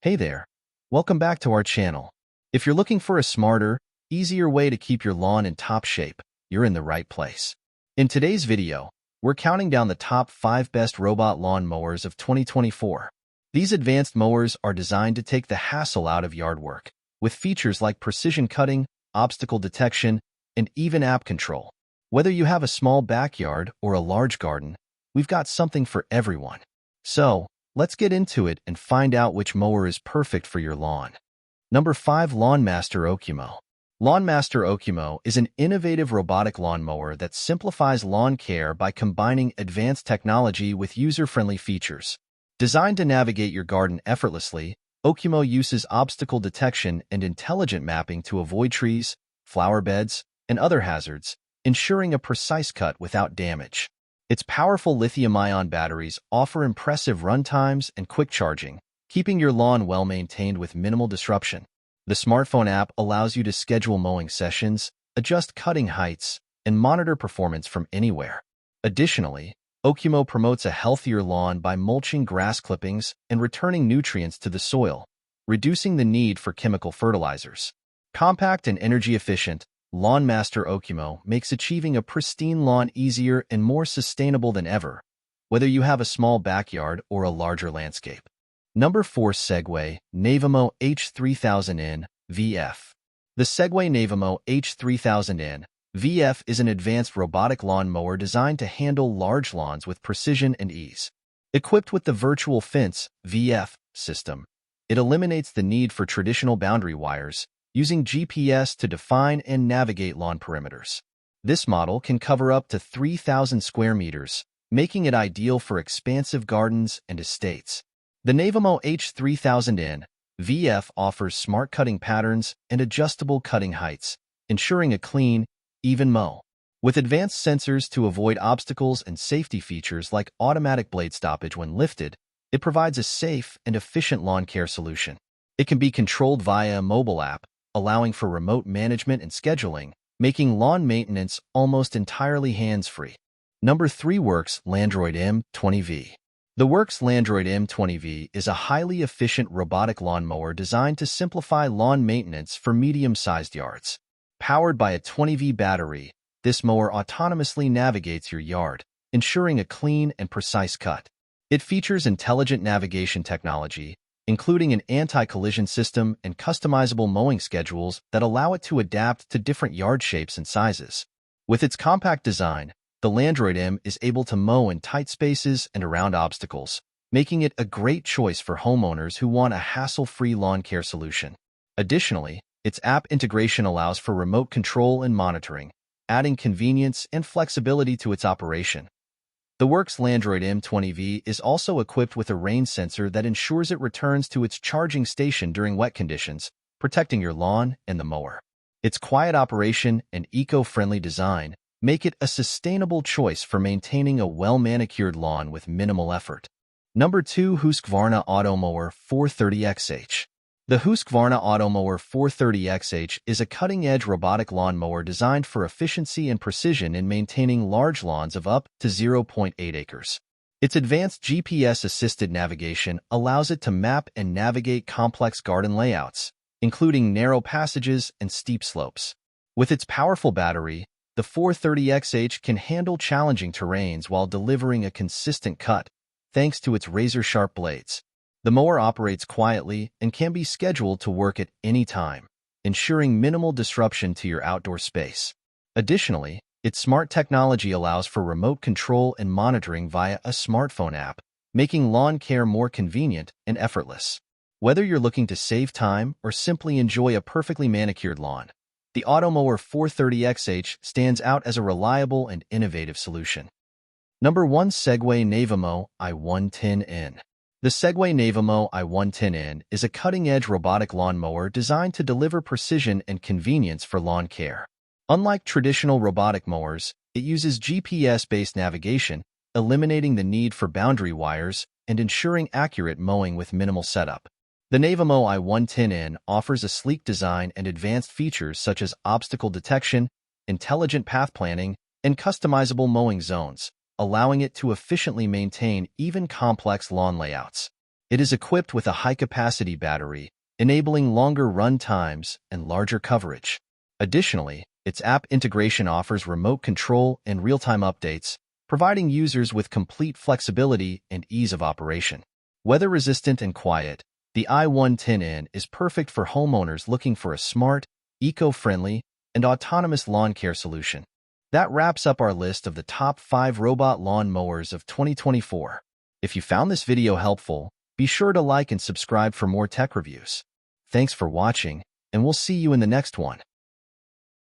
Hey there. Welcome back to our channel. If you're looking for a smarter, easier way to keep your lawn in top shape, you're in the right place. In today's video, we're counting down the top 5 best robot lawn mowers of 2024. These advanced mowers are designed to take the hassle out of yard work, with features like precision cutting, obstacle detection, and even app control. Whether you have a small backyard or a large garden, we've got something for everyone. So, let's get into it and find out which mower is perfect for your lawn. Number 5. Lawnmaster Okimo. Lawnmaster Okimo is an innovative robotic lawn mower that simplifies lawn care by combining advanced technology with user-friendly features. Designed to navigate your garden effortlessly, Okimo uses obstacle detection and intelligent mapping to avoid trees, flower beds, and other hazards, ensuring a precise cut without damage. Its powerful lithium-ion batteries offer impressive run times and quick charging, keeping your lawn well-maintained with minimal disruption. The smartphone app allows you to schedule mowing sessions, adjust cutting heights, and monitor performance from anywhere. Additionally, Okimo promotes a healthier lawn by mulching grass clippings and returning nutrients to the soil, reducing the need for chemical fertilizers. Compact and energy-efficient, Lawnmaster Okimo makes achieving a pristine lawn easier and more sustainable than ever, whether you have a small backyard or a larger landscape. Number 4. Segway Navimo H3000N VF. The Segway Navimo H3000N VF is an advanced robotic lawn mower designed to handle large lawns with precision and ease. Equipped with the Virtual Fence VF system, it eliminates the need for traditional boundary wires, using GPS to define and navigate lawn perimeters. This model can cover up to 3,000 square meters, making it ideal for expansive gardens and estates. The Navimo H3000N VF offers smart cutting patterns and adjustable cutting heights, ensuring a clean, even mow. With advanced sensors to avoid obstacles and safety features like automatic blade stoppage when lifted, it provides a safe and efficient lawn care solution. It can be controlled via a mobile app, allowing for remote management and scheduling, making lawn maintenance almost entirely hands-free. Number 3. Works Landroid M20V. The Works Landroid M20V is a highly efficient robotic lawn mower designed to simplify lawn maintenance for medium-sized yards. Powered by a 20V battery, this mower autonomously navigates your yard, ensuring a clean and precise cut. It features intelligent navigation technology, including an anti-collision system and customizable mowing schedules that allow it to adapt to different yard shapes and sizes. With its compact design, the Landroid M is able to mow in tight spaces and around obstacles, making it a great choice for homeowners who want a hassle-free lawn care solution. Additionally, its app integration allows for remote control and monitoring, adding convenience and flexibility to its operation. The Works Landroid M20V is also equipped with a rain sensor that ensures it returns to its charging station during wet conditions, protecting your lawn and the mower. Its quiet operation and eco-friendly design make it a sustainable choice for maintaining a well-manicured lawn with minimal effort. Number 2. Husqvarna Automower 430XH. The Husqvarna Automower 430XH is a cutting-edge robotic lawn mower designed for efficiency and precision in maintaining large lawns of up to 0.8 acres. Its advanced GPS-assisted navigation allows it to map and navigate complex garden layouts, including narrow passages and steep slopes. With its powerful battery, the 430XH can handle challenging terrains while delivering a consistent cut, thanks to its razor-sharp blades. The mower operates quietly and can be scheduled to work at any time, ensuring minimal disruption to your outdoor space. Additionally, its smart technology allows for remote control and monitoring via a smartphone app, making lawn care more convenient and effortless. Whether you're looking to save time or simply enjoy a perfectly manicured lawn, the Automower 430XH stands out as a reliable and innovative solution. Number 1. Segway Navimo i110N. The Segway Navimo i110N is a cutting-edge robotic lawn mower designed to deliver precision and convenience for lawn care. Unlike traditional robotic mowers, it uses GPS-based navigation, eliminating the need for boundary wires and ensuring accurate mowing with minimal setup. The Navimo i110N offers a sleek design and advanced features such as obstacle detection, intelligent path planning, and customizable mowing zones, allowing it to efficiently maintain even complex lawn layouts. It is equipped with a high-capacity battery, enabling longer run times and larger coverage. Additionally, its app integration offers remote control and real-time updates, providing users with complete flexibility and ease of operation. Weather-resistant and quiet, the i110N is perfect for homeowners looking for a smart, eco-friendly, and autonomous lawn care solution. That wraps up our list of the top 5 robot lawn mowers of 2024. If you found this video helpful, be sure to like and subscribe for more tech reviews. Thanks for watching, and we'll see you in the next one.